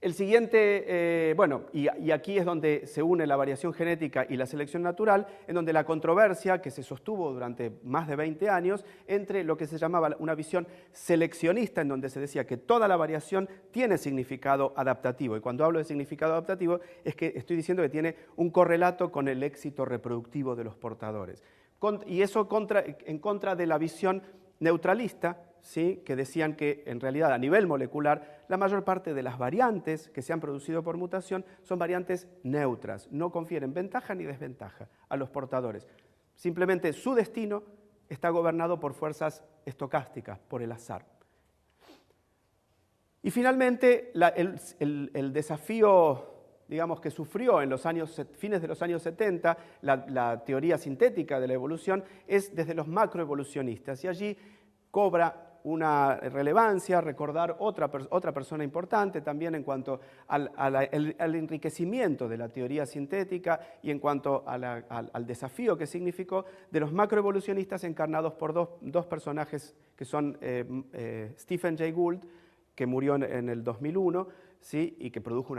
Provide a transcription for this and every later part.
El siguiente, bueno, y aquí es donde se une la variación genética y la selección natural, en donde la controversia que se sostuvo durante más de 20 años entre lo que se llamaba una visión seleccionista, en donde se decía que toda la variación tiene significado adaptativo. Y cuando hablo de significado adaptativo es que estoy diciendo que tiene un correlato con el éxito reproductivo de los portadores. Y eso en contra de la visión neutralista, ¿sí?, que decían que en realidad a nivel molecular la mayor parte de las variantes que se han producido por mutación son variantes neutras, no confieren ventaja ni desventaja a los portadores. Simplemente su destino está gobernado por fuerzas estocásticas, por el azar. Y finalmente el desafío, digamos, que sufrió en los fines de los años 70 la teoría sintética de la evolución es desde los macroevolucionistas, y allí cobra una relevancia recordar otra persona importante también en cuanto al enriquecimiento de la teoría sintética y en cuanto al desafío que significó de los macroevolucionistas encarnados por dos personajes que son Stephen Jay Gould, que murió en el 2001, ¿sí?, y que produjo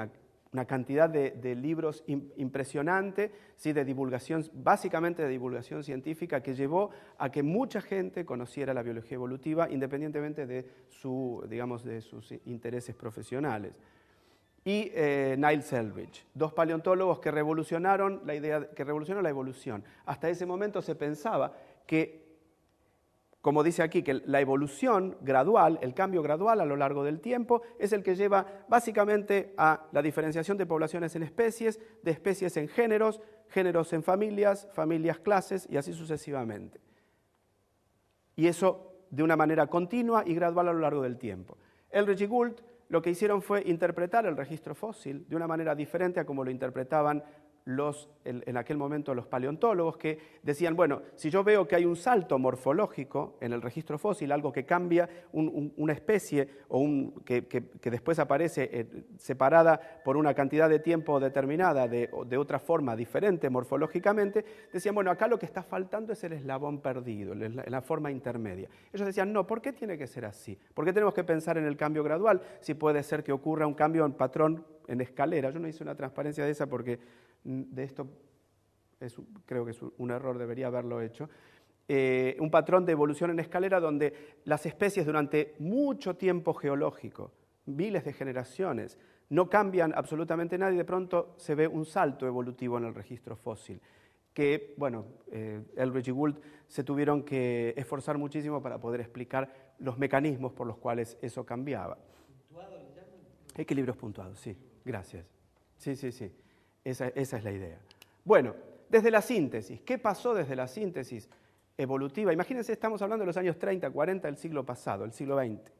una cantidad de libros impresionante, ¿sí?, de divulgación, básicamente de divulgación científica, que llevó a que mucha gente conociera la biología evolutiva independientemente de sus intereses profesionales. Y Niles Eldredge, dos paleontólogos que revolucionaron la evolución. Hasta ese momento se pensaba que, como dice aquí, que la evolución gradual, el cambio gradual a lo largo del tiempo, es el que lleva básicamente a la diferenciación de poblaciones en especies, de especies en géneros, géneros en familias, familias clases y así sucesivamente. Y eso de una manera continua y gradual a lo largo del tiempo. Eldredge y Gould lo que hicieron fue interpretar el registro fósil de una manera diferente a como lo interpretaban en aquel momento los paleontólogos, que decían, bueno, si yo veo que hay un salto morfológico en el registro fósil, algo que cambia una especie o que después aparece separada por una cantidad de tiempo determinada de otra forma diferente morfológicamente, decían, bueno, acá lo que está faltando es el eslabón perdido, la forma intermedia. Ellos decían, no, ¿por qué tiene que ser así? ¿Por qué tenemos que pensar en el cambio gradual si puede ser que ocurra un cambio en patrón en escalera? Yo no hice una transparencia de esa porque de esto creo que es un error, debería haberlo hecho. Un patrón de evolución en escalera donde las especies durante mucho tiempo geológico, miles de generaciones, no cambian absolutamente nada y de pronto se ve un salto evolutivo en el registro fósil. Que, bueno, Eldredge y Gould se tuvieron que esforzar muchísimo para poder explicar los mecanismos por los cuales eso cambiaba. ¿Puntuado le llaman? Equilibrios puntuados, sí, gracias. Sí. Esa es la idea. Bueno, desde la síntesis, ¿qué pasó desde la síntesis evolutiva? Imagínense, estamos hablando de los años 30, 40 del siglo pasado, el siglo XX.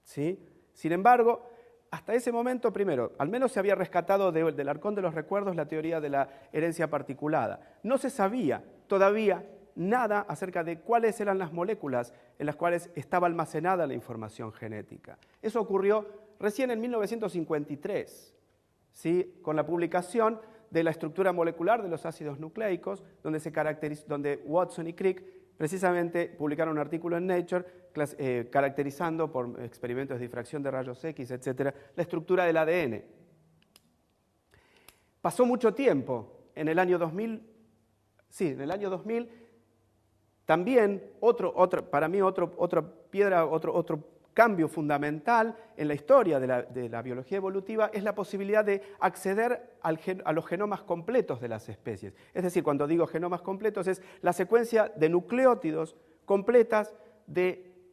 ¿Sí? Sin embargo, hasta ese momento, primero, al menos se había rescatado del arcón de los recuerdos la teoría de la herencia particulada. No se sabía todavía nada acerca de cuáles eran las moléculas en las cuales estaba almacenada la información genética. Eso ocurrió recién en 1953. ¿Sí? Con la publicación de la estructura molecular de los ácidos nucleicos, donde Watson y Crick precisamente publicaron un artículo en Nature caracterizando por experimentos de difracción de rayos X, etcétera, la estructura del ADN. Pasó mucho tiempo, en el año 2000, también para mí otra piedra, otro cambio fundamental en la historia de la biología evolutiva es la posibilidad de acceder a los genomas completos de las especies. Es decir, cuando digo genomas completos es la secuencia de nucleótidos completas de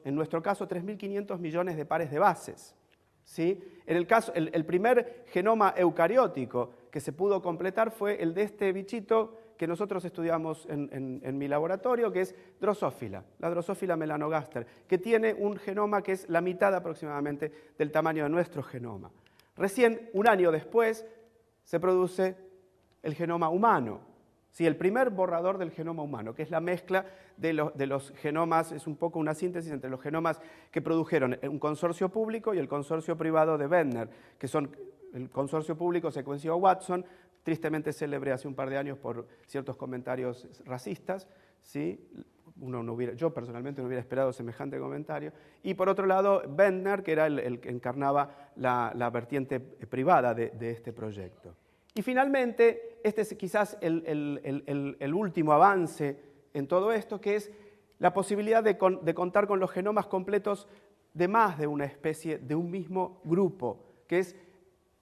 en nuestro caso, 3.500 millones de pares de bases. ¿Sí? En el caso, el primer genoma eucariótico que se pudo completar fue el de este bichito que nosotros estudiamos en mi laboratorio, que es Drosophila, la Drosophila melanogaster, que tiene un genoma que es la mitad aproximadamente del tamaño de nuestro genoma. Recién, un año después, se produce el genoma humano, ¿sí? El primer borrador del genoma humano, que es la mezcla de los genomas, es un poco una síntesis entre los genomas que produjeron un consorcio público y el consorcio privado de Bendner, que son, el consorcio público secuenció a Watson, tristemente célebre hace un par de años por ciertos comentarios racistas, ¿sí? yo personalmente no hubiera esperado semejante comentario. Y por otro lado, Bendtner, que era el que encarnaba la vertiente privada de este proyecto. Y finalmente, este es quizás el último avance en todo esto, que es la posibilidad de contar con los genomas completos de más de una especie, de un mismo grupo, que es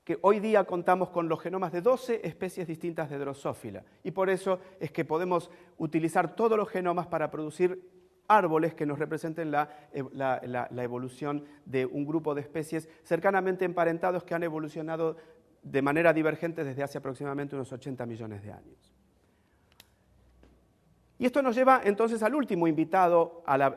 que hoy día contamos con los genomas de 12 especies distintas de Drosophila. Y por eso es que podemos utilizar todos los genomas para producir árboles que nos representen la evolución de un grupo de especies cercanamente emparentados que han evolucionado de manera divergente desde hace aproximadamente unos 80 millones de años. Y esto nos lleva entonces al último invitado, a la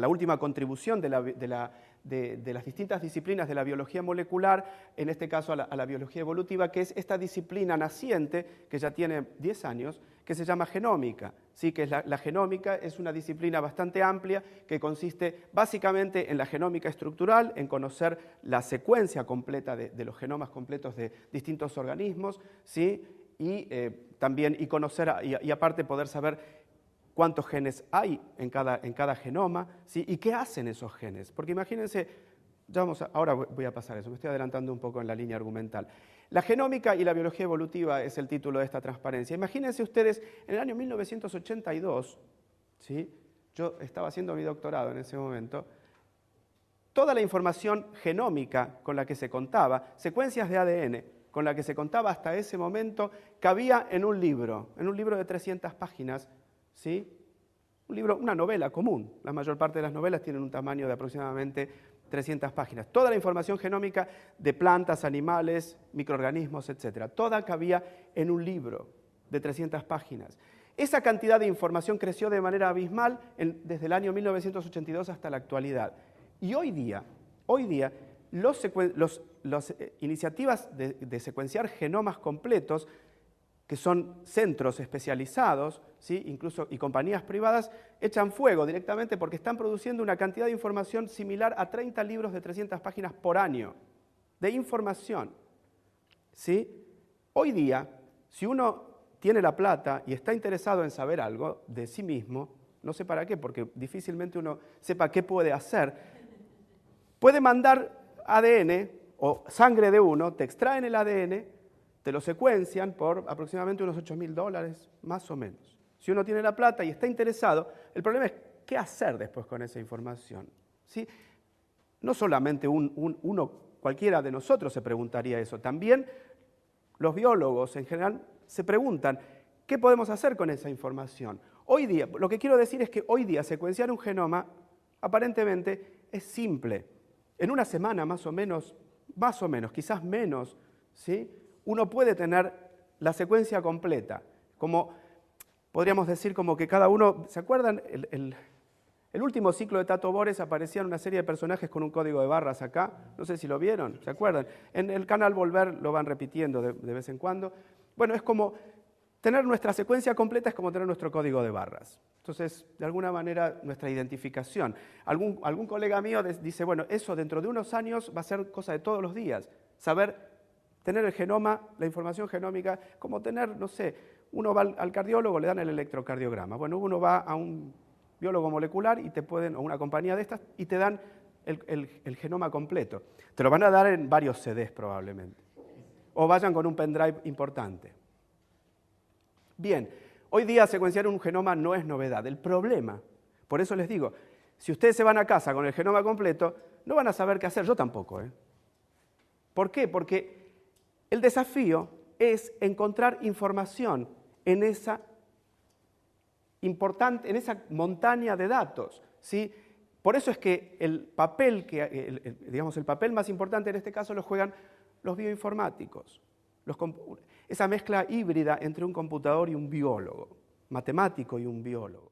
última contribución de las distintas disciplinas de la biología molecular, en este caso a la biología evolutiva, que es esta disciplina naciente, que ya tiene 10 años, que se llama genómica. ¿Sí? Que es la genómica es una disciplina bastante amplia que consiste básicamente en la genómica estructural, en conocer la secuencia completa de los genomas completos de distintos organismos, ¿sí? Y conocer, y aparte poder saber cuántos genes hay en cada genoma, ¿sí? Y qué hacen esos genes. Porque imagínense, ahora voy a pasar eso, me estoy adelantando un poco en la línea argumental. La genómica y la biología evolutiva es el título de esta transparencia. Imagínense ustedes, en el año 1982, ¿sí? Yo estaba haciendo mi doctorado en ese momento, toda la información genómica con la que se contaba, secuencias de ADN, con la que se contaba hasta ese momento, cabía en un libro de 300 páginas, ¿sí? Una novela común. La mayor parte de las novelas tienen un tamaño de aproximadamente 300 páginas. Toda la información genómica de plantas, animales, microorganismos, etc. Toda cabía en un libro de 300 páginas. Esa cantidad de información creció de manera abismal desde el año 1982 hasta la actualidad. Y hoy día las iniciativas de secuenciar genomas completos, que son centros especializados, ¿sí? Incluso y compañías privadas, echan fuego directamente porque están produciendo una cantidad de información similar a 30 libros de 300 páginas por año de información, ¿sí? Hoy día, si uno tiene la plata y está interesado en saber algo de sí mismo, no sé para qué, porque difícilmente uno sepa qué puede hacer, puede mandar ADN o sangre de uno, te extraen el ADN, te lo secuencian por aproximadamente unos $8.000, más o menos. Si uno tiene la plata y está interesado, el problema es qué hacer después con esa información, ¿sí? No solamente cualquiera de nosotros se preguntaría eso, también los biólogos en general se preguntan, ¿qué podemos hacer con esa información? Hoy día, lo que quiero decir es que hoy día secuenciar un genoma aparentemente es simple. En una semana más o menos, quizás menos, ¿sí? Uno puede tener la secuencia completa, como podríamos decir como que cada uno, ¿se acuerdan? El último ciclo de Tato Bores aparecían una serie de personajes con un código de barras acá, no sé si lo vieron, ¿se acuerdan? En el canal Volver lo van repitiendo de vez en cuando. Bueno, es como tener nuestra secuencia completa, es como tener nuestro código de barras. Entonces, de alguna manera, nuestra identificación. Algún colega mío dice, bueno, eso dentro de unos años va a ser cosa de todos los días, tener el genoma, la información genómica, como tener, no sé, uno va al cardiólogo, le dan el electrocardiograma. Bueno, uno va a un biólogo molecular o una compañía de estas, y te dan el genoma completo. Te lo van a dar en varios CDs probablemente. O vayan con un pendrive importante. Bien, hoy día secuenciar un genoma no es novedad. El problema, por eso les digo, si ustedes se van a casa con el genoma completo, no van a saber qué hacer, yo tampoco. ¿Por qué? Porque el desafío es encontrar información en esa montaña de datos, ¿sí? Por eso es que el papel más importante en este caso lo juegan los bioinformáticos, esa mezcla híbrida entre un computador y un biólogo, matemático y un biólogo.